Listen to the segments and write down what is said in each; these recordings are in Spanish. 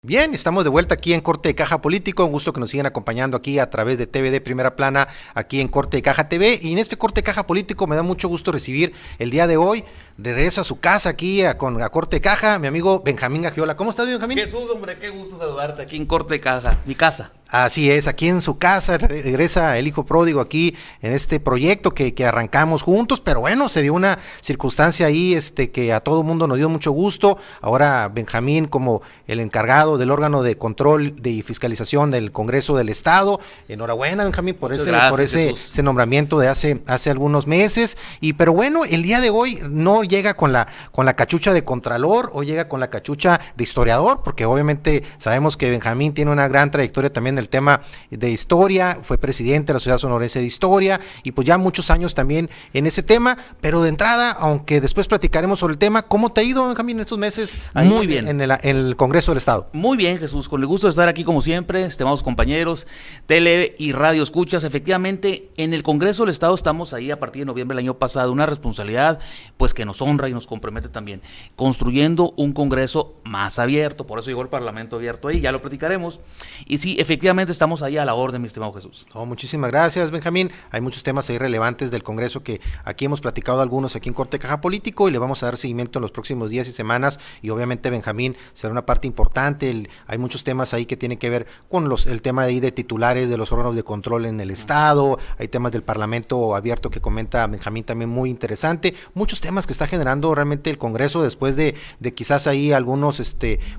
Bien, estamos de vuelta aquí en Corte de Caja Político. Un gusto que nos sigan acompañando aquí a través de TVD Primera Plana, aquí en Corte de Caja TV. Y en este Corte de Caja Político me da mucho gusto recibir el día de hoy. Regresa a su casa aquí a Corte de Caja, mi amigo Benjamín Gagiola. ¿Cómo estás, Benjamín? Jesús, hombre, qué gusto saludarte aquí en Corte de Caja, mi casa. Así es, aquí en su casa regresa el hijo pródigo aquí en este proyecto que arrancamos juntos, pero bueno, se dio una circunstancia ahí que a todo mundo nos dio mucho gusto. Ahora Benjamín como el encargado del órgano de control y fiscalización del Congreso del Estado. Enhorabuena, Benjamín, por ese nombramiento de hace algunos meses. Pero bueno, el día de hoy no llega con la cachucha de contralor, o llega con la cachucha de historiador, porque obviamente sabemos que Benjamín tiene una gran trayectoria también el tema de historia, fue presidente de la Sociedad Sonorense de Historia y pues ya muchos años también en ese tema, pero de entrada, aunque después platicaremos sobre el tema, ¿cómo te ha ido, Benjamín, en estos meses ahí muy bien en el Congreso del Estado? Muy bien, Jesús, con el gusto de estar aquí como siempre, estimados compañeros, tele y radio escuchas. Efectivamente, en el Congreso del Estado estamos ahí a partir de noviembre del año pasado, una responsabilidad pues que nos honra y nos compromete también, construyendo un Congreso más abierto. Por eso llegó el Parlamento abierto ahí, ya lo platicaremos. Y sí, efectivamente estamos ahí a la orden, mi estimado Jesús. Muchísimas gracias, Benjamín. Hay muchos temas ahí relevantes del Congreso que aquí hemos platicado algunos aquí en Corte de Caja Político y le vamos a dar seguimiento en los próximos días y semanas, y obviamente Benjamín será una parte importante. Hay muchos temas ahí que tienen que ver con el tema ahí de titulares de los órganos de control en el Estado, hay temas del Parlamento abierto que comenta Benjamín también muy interesante, muchos temas que está generando realmente el Congreso después de quizás ahí algunos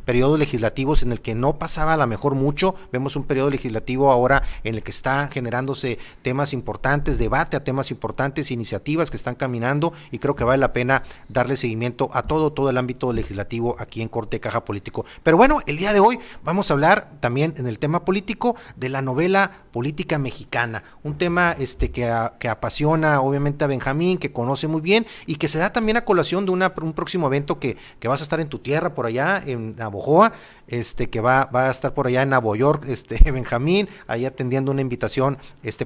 periodos legislativos en el que no pasaba a lo mejor mucho. Vemos un periodo legislativo ahora en el que está generándose temas importantes, debate a temas importantes, iniciativas que están caminando, y creo que vale la pena darle seguimiento a todo el ámbito legislativo aquí en Corte de Caja Político. Pero bueno, el día de hoy vamos a hablar también en el tema político de la novela política mexicana, un tema que apasiona obviamente a Benjamín, que conoce muy bien y que se da también a colación de un próximo evento que vas a estar en tu tierra por allá en Navojoa, que va a estar por allá en Nueva York, Benjamín, ahí atendiendo una invitación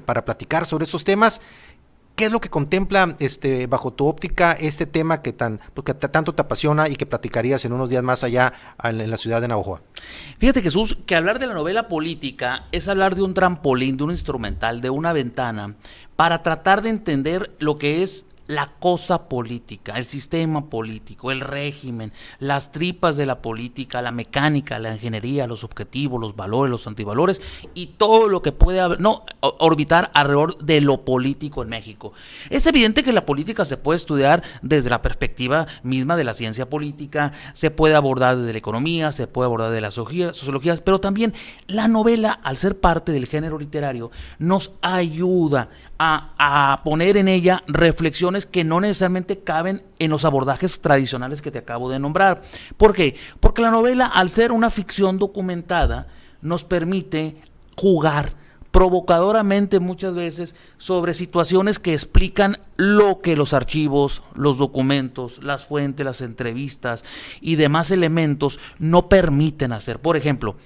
para platicar sobre estos temas. ¿Qué es lo que contempla bajo tu óptica este tema que tanto te apasiona y que platicarías en unos días más allá en la ciudad de Navojoa? Fíjate, Jesús, que hablar de la novela política es hablar de un trampolín, de un instrumental, de una ventana para tratar de entender lo que es la cosa política, el sistema político, el régimen, las tripas de la política, la mecánica, la ingeniería, los objetivos, los valores, los antivalores y todo lo que puede orbitar alrededor de lo político en México. Es evidente que la política se puede estudiar desde la perspectiva misma de la ciencia política, se puede abordar desde la economía, se puede abordar de las sociologías, pero también la novela, al ser parte del género literario, nos ayuda a poner en ella reflexiones que no necesariamente caben en los abordajes tradicionales que te acabo de nombrar. ¿Por qué? Porque la novela, al ser una ficción documentada, nos permite jugar provocadoramente muchas veces sobre situaciones que explican lo que los archivos, los documentos, las fuentes, las entrevistas y demás elementos no permiten hacer. Por ejemplo,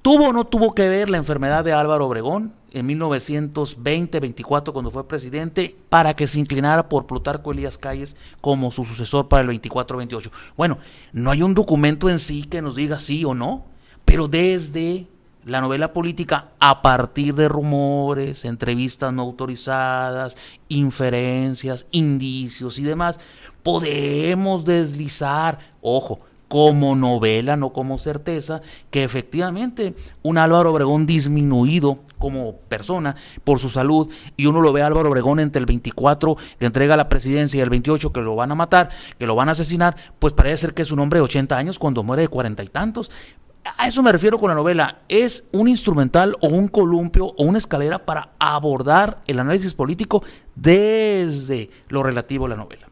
¿tuvo o no tuvo que ver la enfermedad de Álvaro Obregón en 1920-24 cuando fue presidente para que se inclinara por Plutarco Elías Calles como su sucesor para el 24-28? Bueno, no hay un documento en sí que nos diga sí o no, pero desde la novela política, a partir de rumores, entrevistas no autorizadas, inferencias, indicios y demás, podemos deslizar, ojo, como novela, no como certeza, que efectivamente un Álvaro Obregón disminuido como persona por su salud, y uno lo ve a Álvaro Obregón entre el 24 que entrega la presidencia y el 28 que lo van a matar, que lo van a asesinar, pues parece ser que es un hombre de 80 años cuando muere de 40 y tantos. A eso me refiero con la novela. Es un instrumental o un columpio o una escalera para abordar el análisis político desde lo relativo a la novela.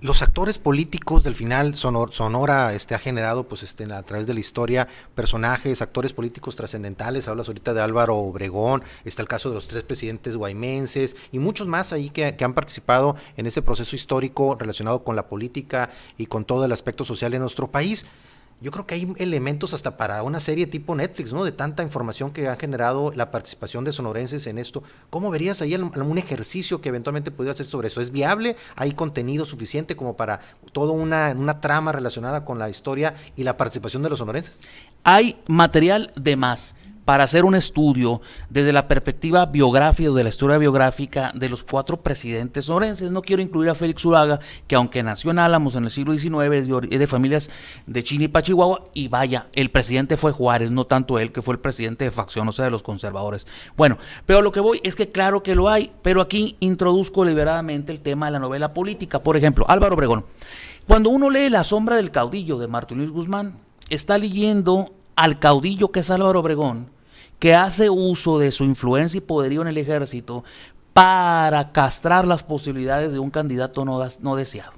Los actores políticos del final, Sonora ha generado pues a través de la historia personajes, actores políticos trascendentales. Hablas ahorita de Álvaro Obregón, está el caso de los 3 presidentes guaymenses y muchos más ahí que han participado en ese proceso histórico relacionado con la política y con todo el aspecto social en nuestro país. Yo creo que hay elementos hasta para una serie tipo Netflix, ¿no? De tanta información que ha generado la participación de sonorenses en esto. ¿Cómo verías ahí algún ejercicio que eventualmente pudiera hacer sobre eso? ¿Es viable? ¿Hay contenido suficiente como para toda una trama relacionada con la historia y la participación de los sonorenses? hay material de más para hacer un estudio desde la perspectiva biográfica o de la historia biográfica de los 4 presidentes sonorenses. No quiero incluir a Félix Uraga, que aunque nació en Álamos en el siglo XIX, es de familias de Chinipa, Chihuahua, y vaya, el presidente fue Juárez, no tanto él, que fue el presidente de facción, o sea, de los conservadores. Bueno, pero lo que voy es que claro que lo hay, pero aquí introduzco deliberadamente el tema de la novela política. Por ejemplo, Álvaro Obregón. Cuando uno lee La sombra del caudillo de Martín Luis Guzmán, está leyendo al caudillo que es Álvaro Obregón, que hace uso de su influencia y poderío en el ejército para castrar las posibilidades de un candidato no deseado.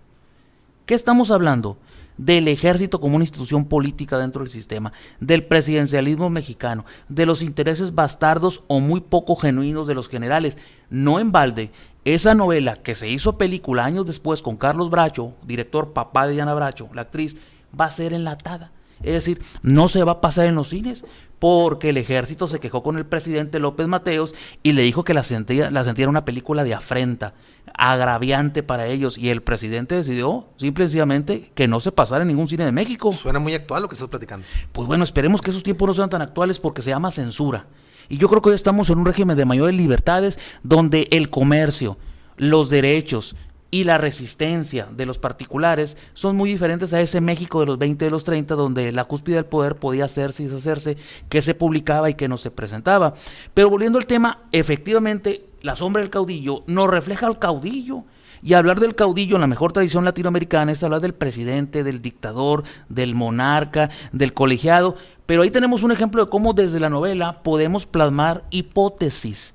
¿Qué estamos hablando? Del ejército como una institución política dentro del sistema, del presidencialismo mexicano, de los intereses bastardos o muy poco genuinos de los generales. No en balde, esa novela que se hizo película años después con Carlos Bracho, director papá de Diana Bracho, la actriz, va a ser enlatada. Es decir, no se va a pasar en los cines porque el ejército se quejó con el presidente López Mateos y le dijo que la sentía una película de afrenta, agraviante para ellos, y el presidente decidió simple y sencillamente que no se pasara en ningún cine de México. Suena muy actual lo que estás platicando. Pues bueno, esperemos que esos tiempos no sean tan actuales porque se llama censura. Y yo creo que hoy estamos en un régimen de mayores libertades donde el comercio, los derechos y la resistencia de los particulares son muy diferentes a ese México de los 20 y de los 30, donde la cúspide del poder podía hacerse y deshacerse, que se publicaba y que no se presentaba. Pero volviendo al tema, efectivamente, La sombra del caudillo nos refleja al caudillo. Y hablar del caudillo en la mejor tradición latinoamericana es hablar del presidente, del dictador, del monarca, del colegiado. Pero ahí tenemos un ejemplo de cómo desde la novela podemos plasmar hipótesis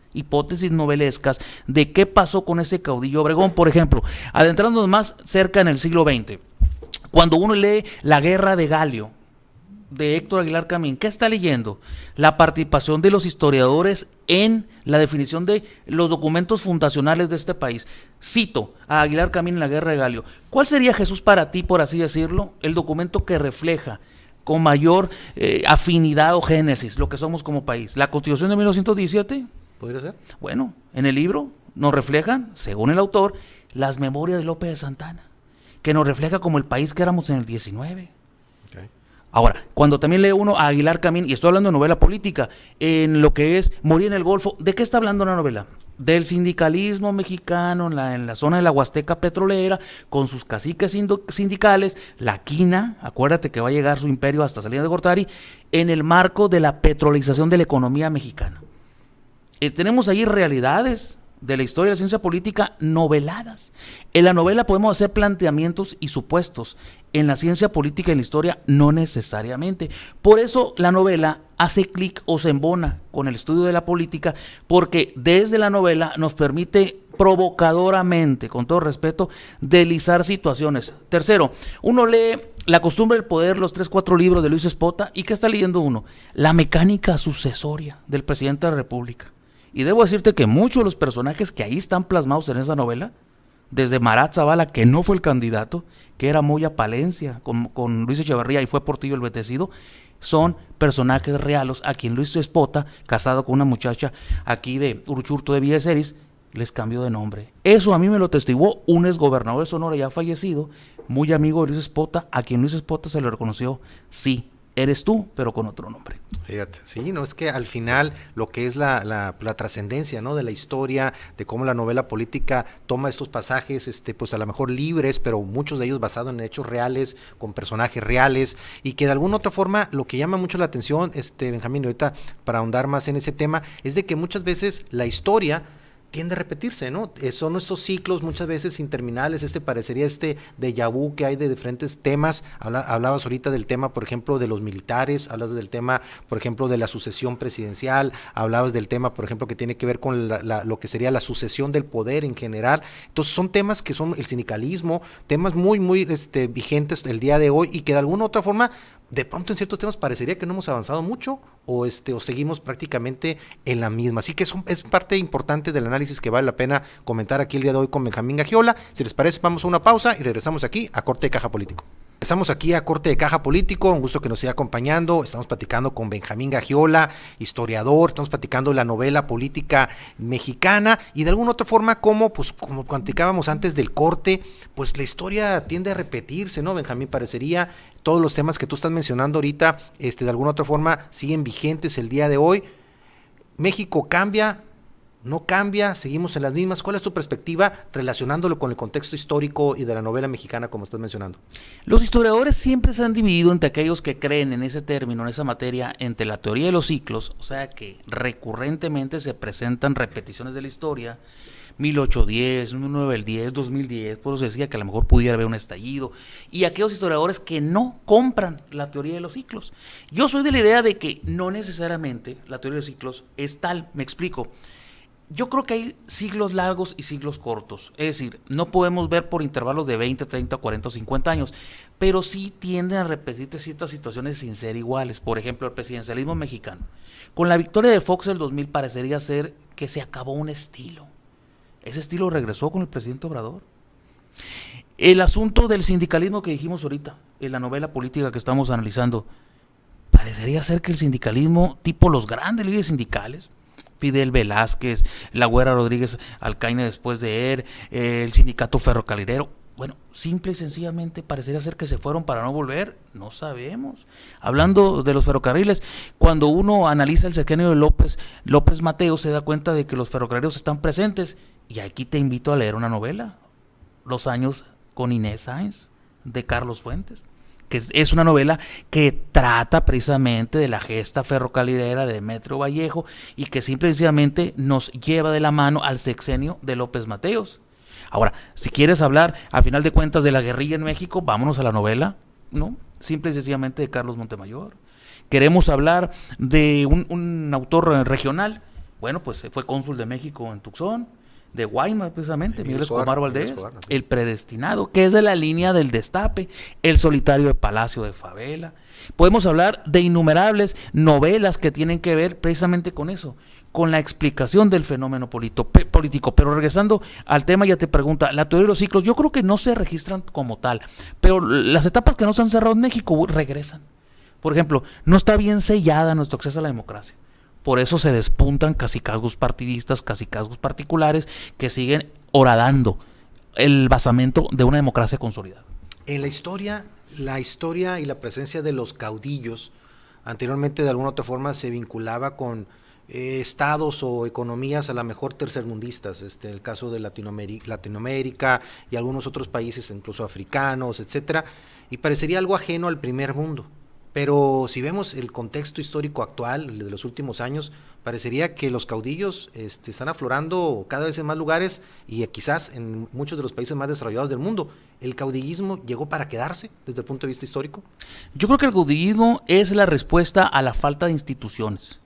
novelescas de qué pasó con ese caudillo Obregón. Por ejemplo, adentrándonos más cerca en el siglo XX, cuando uno lee La guerra de Gallo, de Héctor Aguilar Camín, ¿qué está leyendo? La participación de los historiadores en la definición de los documentos fundacionales de este país. Cito a Aguilar Camín en La guerra de Gallo. ¿Cuál sería, Jesús, para ti, por así decirlo, el documento que refleja con mayor afinidad o génesis lo que somos como país? ¿La Constitución de 1917? ¿Podría ser? Bueno, en el libro nos reflejan, según el autor, las memorias de López de Santana, que nos refleja como el país que éramos en el 19. Ahora, cuando también lee uno a Aguilar Camín, y estoy hablando de novela política, en lo que es Morir en el Golfo, ¿de qué está hablando la novela? Del sindicalismo mexicano en la zona de la Huasteca petrolera, con sus caciques sindicales, la quina, acuérdate que va a llegar su imperio hasta Salinas de Gortari, en el marco de la petrolización de la economía mexicana. Tenemos ahí realidades de la historia de la ciencia política noveladas. En la novela podemos hacer planteamientos y supuestos. En la ciencia política y en la historia no necesariamente. Por eso la novela hace clic o se embona con el estudio de la política, porque desde la novela nos permite provocadoramente, con todo respeto, deslizar situaciones. Tercero, uno lee La costumbre del poder, los 3-4 libros de Luis Espota, ¿y qué está leyendo uno? La mecánica sucesoria del presidente de la República. Y debo decirte que muchos de los personajes que ahí están plasmados en esa novela, desde Marat Zavala, que no fue el candidato, que era Moya Palencia con Luis Echeverría y fue Portillo el Betecido, son personajes reales a quien Luis Espota, casado con una muchacha aquí de Uruchurtu de Villeceris, les cambió de nombre. Eso a mí me lo testiguó un exgobernador de Sonora ya fallecido, muy amigo de Luis Espota, a quien Luis Espota se le reconoció, sí, eres tú, pero con otro nombre. Fíjate, sí, no, es que al final lo que es la trascendencia, ¿no?, de la historia, de cómo la novela política toma estos pasajes, pues a lo mejor libres, pero muchos de ellos basados en hechos reales, con personajes reales, y que de alguna otra forma lo que llama mucho la atención, Benjamín, ahorita para ahondar más en ese tema, es de que muchas veces la historia tiende a repetirse, ¿no? Son estos ciclos muchas veces interminables, parecería déjà vu que hay de diferentes temas. Hablabas ahorita del tema, por ejemplo, de los militares, hablas del tema, por ejemplo, de la sucesión presidencial, hablabas del tema, por ejemplo, que tiene que ver con lo que sería la sucesión del poder en general. Entonces son temas que son el sindicalismo, temas muy, muy vigentes el día de hoy y que de alguna u otra forma de pronto en ciertos temas parecería que no hemos avanzado mucho o seguimos prácticamente en la misma. Así que es parte importante del análisis que vale la pena comentar aquí el día de hoy con Benjamín Gagiola. Si les parece, vamos a una pausa y regresamos aquí a Corte de Caja Político. Estamos aquí a Corte de Caja Político, un gusto que nos siga acompañando. Estamos platicando con Benjamín Gagiola, historiador, estamos platicando de la novela política mexicana y de alguna otra forma como platicábamos antes del corte, pues la historia tiende a repetirse, ¿no, Benjamín? Parecería todos los temas que tú estás mencionando ahorita, de alguna otra forma siguen vigentes el día de hoy. México cambia, no cambia, seguimos en las mismas. ¿Cuál es tu perspectiva relacionándolo con el contexto histórico y de la novela mexicana, como estás mencionando? Los historiadores siempre se han dividido entre aquellos que creen en ese término, en esa materia, entre la teoría de los ciclos, o sea que recurrentemente se presentan repeticiones de la historia, 1810, 1910, 2010, por eso decía que a lo mejor pudiera haber un estallido, y aquellos historiadores que no compran la teoría de los ciclos. Yo soy de la idea de que no necesariamente la teoría de los ciclos es tal, me explico. Yo creo que hay siglos largos y siglos cortos, es decir, no podemos ver por intervalos de 20, 30, 40 o 50 años, pero sí tienden a repetirse ciertas situaciones sin ser iguales. Por ejemplo, el presidencialismo mexicano. Con la victoria de Fox del 2000 parecería ser que se acabó un estilo. Ese estilo regresó con el presidente Obrador. El asunto del sindicalismo que dijimos ahorita, en la novela política que estamos analizando, parecería ser que el sindicalismo, tipo los grandes líderes sindicales, Fidel Velázquez, la Güera Rodríguez Alcaine después de él, el sindicato ferrocarrilero, bueno, simple y sencillamente parecería ser que se fueron para no volver, no sabemos. Hablando de los ferrocarriles, cuando uno analiza el sexenio de López Mateos, se da cuenta de que los ferrocarrileros están presentes, y aquí te invito a leer una novela, Los años con Inés Sáenz, de Carlos Fuentes, que es una novela que trata precisamente de la gesta ferrocarrilera de Demetrio Vallejo y que simple y sencillamente nos lleva de la mano al sexenio de López Mateos. Ahora, si quieres hablar a final de cuentas de la guerrilla en México, vámonos a la novela, ¿no? Simple y sencillamente de Carlos Montemayor. Queremos hablar de un autor regional, bueno, pues fue cónsul de México en Tucson, de Guaymas precisamente, Miguel Escobar Valdés, El predestinado, que es de la línea del Destape, El solitario de Palacio de Favela. Podemos hablar de innumerables novelas que tienen que ver precisamente con eso, con la explicación del fenómeno político. Pero regresando al tema, ya te pregunta, la teoría de los ciclos, yo creo que no se registran como tal, pero las etapas que no se han cerrado en México regresan. Por ejemplo, no está bien sellada nuestro acceso a la democracia. Por eso se despuntan cacicazgos partidistas, cacicazgos particulares que siguen horadando el basamento de una democracia consolidada. En la historia y la presencia de los caudillos, anteriormente de alguna otra forma se vinculaba con estados o economías a la mejor tercermundistas, el caso de Latinoamérica y algunos otros países, incluso africanos, etcétera, y parecería algo ajeno al primer mundo. Pero si vemos el contexto histórico actual, el de los últimos años, parecería que los caudillos están aflorando cada vez en más lugares y quizás en muchos de los países más desarrollados del mundo. ¿El caudillismo llegó para quedarse desde el punto de vista histórico? Yo creo que el caudillismo es la respuesta a la falta de instituciones.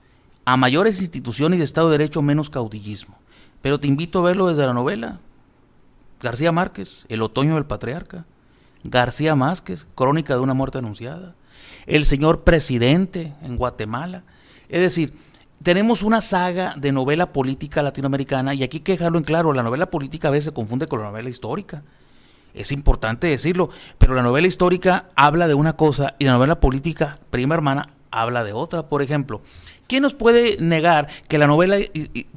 A mayores instituciones de Estado de Derecho, menos caudillismo. Pero te invito a verlo desde la novela. García Márquez, El otoño del patriarca. García Márquez, Crónica de una muerte anunciada. El señor presidente en Guatemala. Es decir, tenemos una saga de novela política latinoamericana y aquí hay que dejarlo en claro, la novela política a veces se confunde con la novela histórica. Es importante decirlo, pero la novela histórica habla de una cosa y la novela política, prima hermana, habla de otra. Por ejemplo, ¿quién nos puede negar que la novela,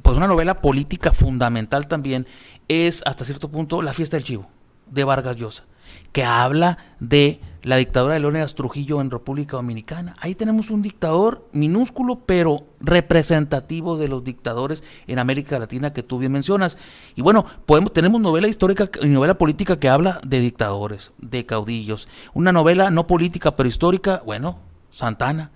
pues una novela política fundamental también es hasta cierto punto La fiesta del chivo, de Vargas Llosa, que habla de la dictadura de Leónidas Trujillo en República Dominicana? Ahí tenemos un dictador minúsculo, pero representativo de los dictadores en América Latina que tú bien mencionas. Y bueno, tenemos novela histórica y novela política que habla de dictadores, de caudillos. Una novela no política, pero histórica, bueno, Santana.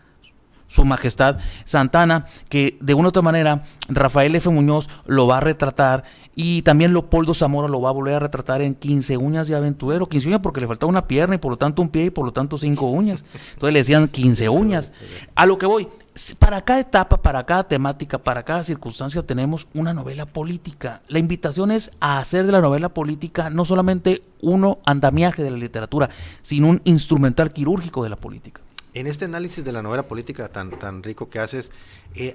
Su Majestad Santana, que de una u otra manera Rafael F. Muñoz lo va a retratar y también Leopoldo Zamora lo va a volver a retratar en 15 uñas de aventurero. 15 uñas porque le faltaba una pierna y por lo tanto un pie y por lo tanto 5 uñas. Entonces le decían 15 uñas. A lo que voy, para cada etapa, para cada temática, para cada circunstancia tenemos una novela política. La invitación es a hacer de la novela política no solamente un andamiaje de la literatura, sino un instrumental quirúrgico de la política. En este análisis de la novela política tan rico que haces,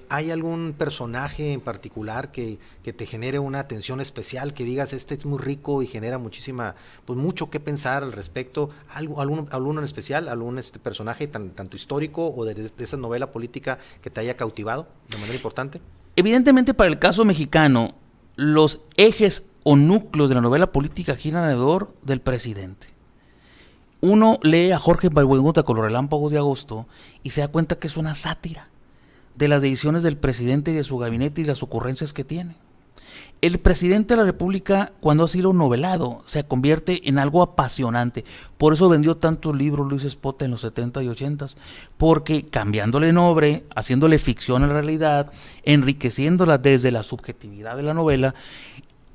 ¿hay algún personaje en particular que te genere una atención especial, que digas, este es muy rico y genera mucho que pensar al respecto? ¿Alguno en especial, algún personaje tanto histórico o de esa novela política que te haya cautivado de manera importante? Evidentemente, para el caso mexicano, los ejes o núcleos de la novela política giran alrededor del presidente. Uno lee a Jorge Buenguta con los Relámpagos de Agosto y se da cuenta que es una sátira de las decisiones del presidente y de su gabinete y las ocurrencias que tiene. El presidente de la República, cuando ha sido novelado, se convierte en algo apasionante. Por eso vendió tantos libros Luis Espota en los 70 y 80, porque cambiándole nombre, haciéndole ficción a la realidad, enriqueciéndola desde la subjetividad de la novela,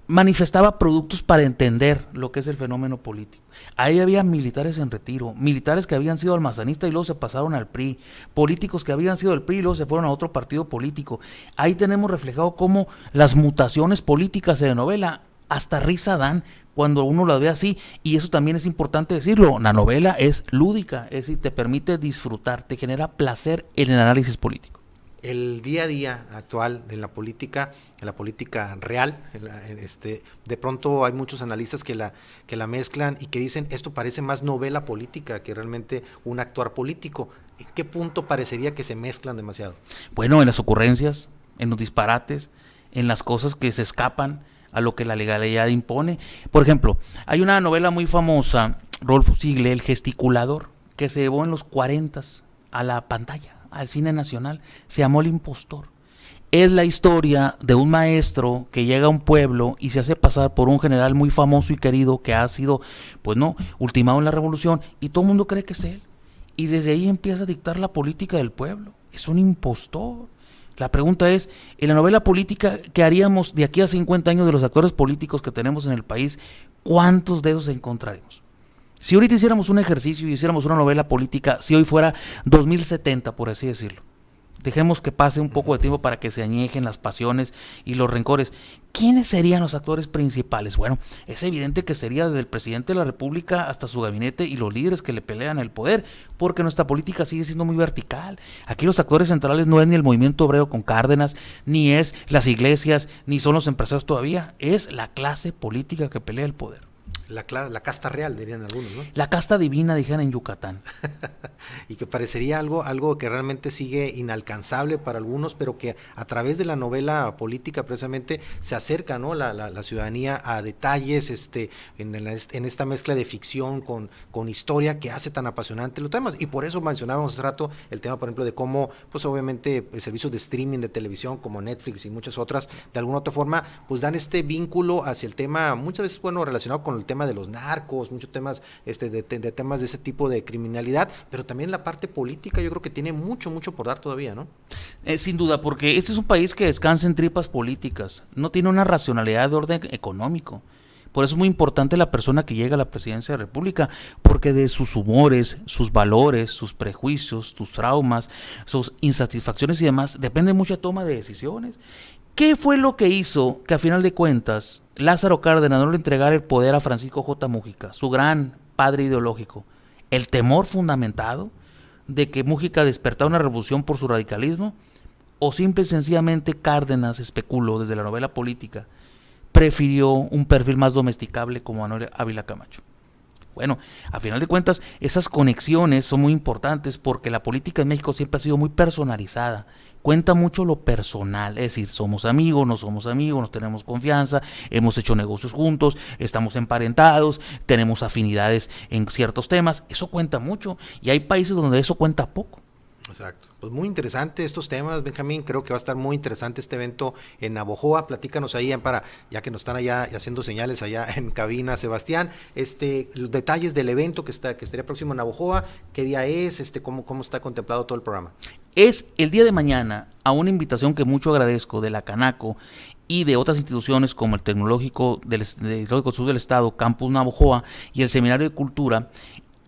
manifestaba productos para entender lo que es el fenómeno político. Ahí había militares en retiro, militares que habían sido almazanistas y luego se pasaron al PRI, políticos que habían sido del PRI y luego se fueron a otro partido político. Ahí tenemos reflejado cómo las mutaciones políticas de la novela hasta risa dan cuando uno la ve así, y eso también es importante decirlo. La novela es lúdica, es decir, te permite disfrutar, te genera placer en el análisis político. El día a día actual en la política real, de pronto hay muchos analistas que la mezclan y que dicen, esto parece más novela política que realmente un actuar político. ¿En qué punto parecería que se mezclan demasiado? Bueno, en las ocurrencias, en los disparates, en las cosas que se escapan a lo que la legalidad impone. Por ejemplo, hay una novela muy famosa, Rolfo Sigle, El Gesticulador, que se llevó en los 40s a la pantalla, al cine nacional, se llamó El Impostor. Es la historia de un maestro que llega a un pueblo y se hace pasar por un general muy famoso y querido que ha sido, ultimado en la revolución, y todo el mundo cree que es él. Y desde ahí empieza a dictar la política del pueblo. Es un impostor. La pregunta es, en la novela política, ¿qué haríamos de aquí a 50 años de los actores políticos que tenemos en el país? ¿Cuántos de esos encontraremos? Si ahorita hiciéramos un ejercicio y hiciéramos una novela política, si hoy fuera 2070, por así decirlo, dejemos que pase un poco de tiempo para que se añejen las pasiones y los rencores, ¿quiénes serían los actores principales? Bueno, es evidente que sería desde el presidente de la República hasta su gabinete y los líderes que le pelean el poder, porque nuestra política sigue siendo muy vertical. Aquí los actores centrales no es ni el movimiento obrero con Cárdenas, ni es las iglesias, ni son los empresarios todavía, es la clase política que pelea el poder. La casta real, dirían algunos, ¿no? La casta divina, dijeron en Yucatán. Y que parecería algo que realmente sigue inalcanzable para algunos, pero que a través de la novela política precisamente se acerca, ¿no?, la ciudadanía a detalles en esta mezcla de ficción con historia que hace tan apasionante los temas. Y por eso mencionábamos hace rato el tema, por ejemplo, de cómo, pues obviamente, servicios de streaming de televisión como Netflix y muchas otras, de alguna otra forma, pues dan este vínculo hacia el tema, muchas veces, relacionado con el tema de los narcos, muchos temas de temas de ese tipo de criminalidad, pero también la parte política yo creo que tiene mucho por dar todavía, ¿no? Sin duda, porque este es un país que descansa en tripas políticas, no tiene una racionalidad de orden económico. Por eso es muy importante la persona que llega a la presidencia de la República, porque de sus humores, sus valores, sus prejuicios, sus traumas, sus insatisfacciones y demás, depende mucha toma de decisiones. ¿Qué fue lo que hizo que a final de cuentas Lázaro Cárdenas no le entregara el poder a Francisco J. Múgica, su gran padre ideológico? El temor fundamentado de que Múgica despertara una revolución por su radicalismo, o simple y sencillamente Cárdenas, especuló desde la novela política, prefirió un perfil más domesticable como Manuel Ávila Camacho. Bueno, a final de cuentas, esas conexiones son muy importantes porque la política en México siempre ha sido muy personalizada. Cuenta mucho lo personal, es decir, somos amigos, nos tenemos confianza, hemos hecho negocios juntos, estamos emparentados, tenemos afinidades en ciertos temas. Eso cuenta mucho y hay países donde eso cuenta poco. Exacto. Pues muy interesante estos temas, Benjamín. Creo que va a estar muy interesante este evento en Navojoa. Platícanos ahí ya que nos están allá haciendo señales allá en cabina, Sebastián, los detalles del evento que estaría próximo en Navojoa, qué día es, cómo está contemplado todo el programa. Es el día de mañana, a una invitación que mucho agradezco de la Canaco y de otras instituciones como el Tecnológico Sur del Estado, Campus Navojoa y el Seminario de Cultura,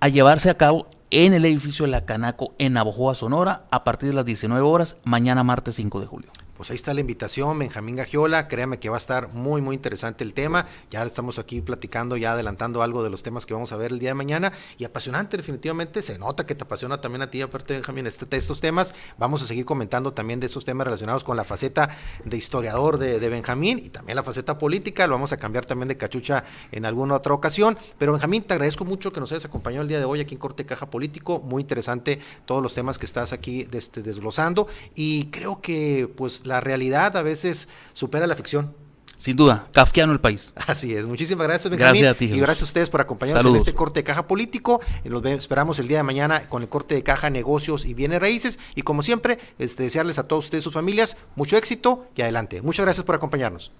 a llevarse a cabo en el edificio de la Canaco en Navojoa, Sonora, a partir de las 19 horas, mañana martes 5 de julio. pues ahí está la invitación, Benjamín Gagiola, créame que va a estar muy, muy interesante el tema, ya estamos aquí platicando, ya adelantando algo de los temas que vamos a ver el día de mañana, y apasionante definitivamente, se nota que te apasiona también a ti, aparte Benjamín, estos temas, vamos a seguir comentando también de esos temas relacionados con la faceta de historiador de Benjamín, y también la faceta política, lo vamos a cambiar también de cachucha en alguna otra ocasión, pero Benjamín, te agradezco mucho que nos hayas acompañado el día de hoy aquí en Corte de Caja Político, muy interesante todos los temas que estás aquí desglosando, y creo que pues la realidad a veces supera la ficción. Sin duda, kafkiano el país. Así es, muchísimas gracias, Benjamín. Gracias a ti, Jesús. Y gracias a ustedes por acompañarnos Saludos. en este corte de caja político. Esperamos el día de mañana con el corte de caja negocios y bienes raíces. Y como siempre, desearles a todos ustedes, sus familias, mucho éxito y adelante. Muchas gracias por acompañarnos.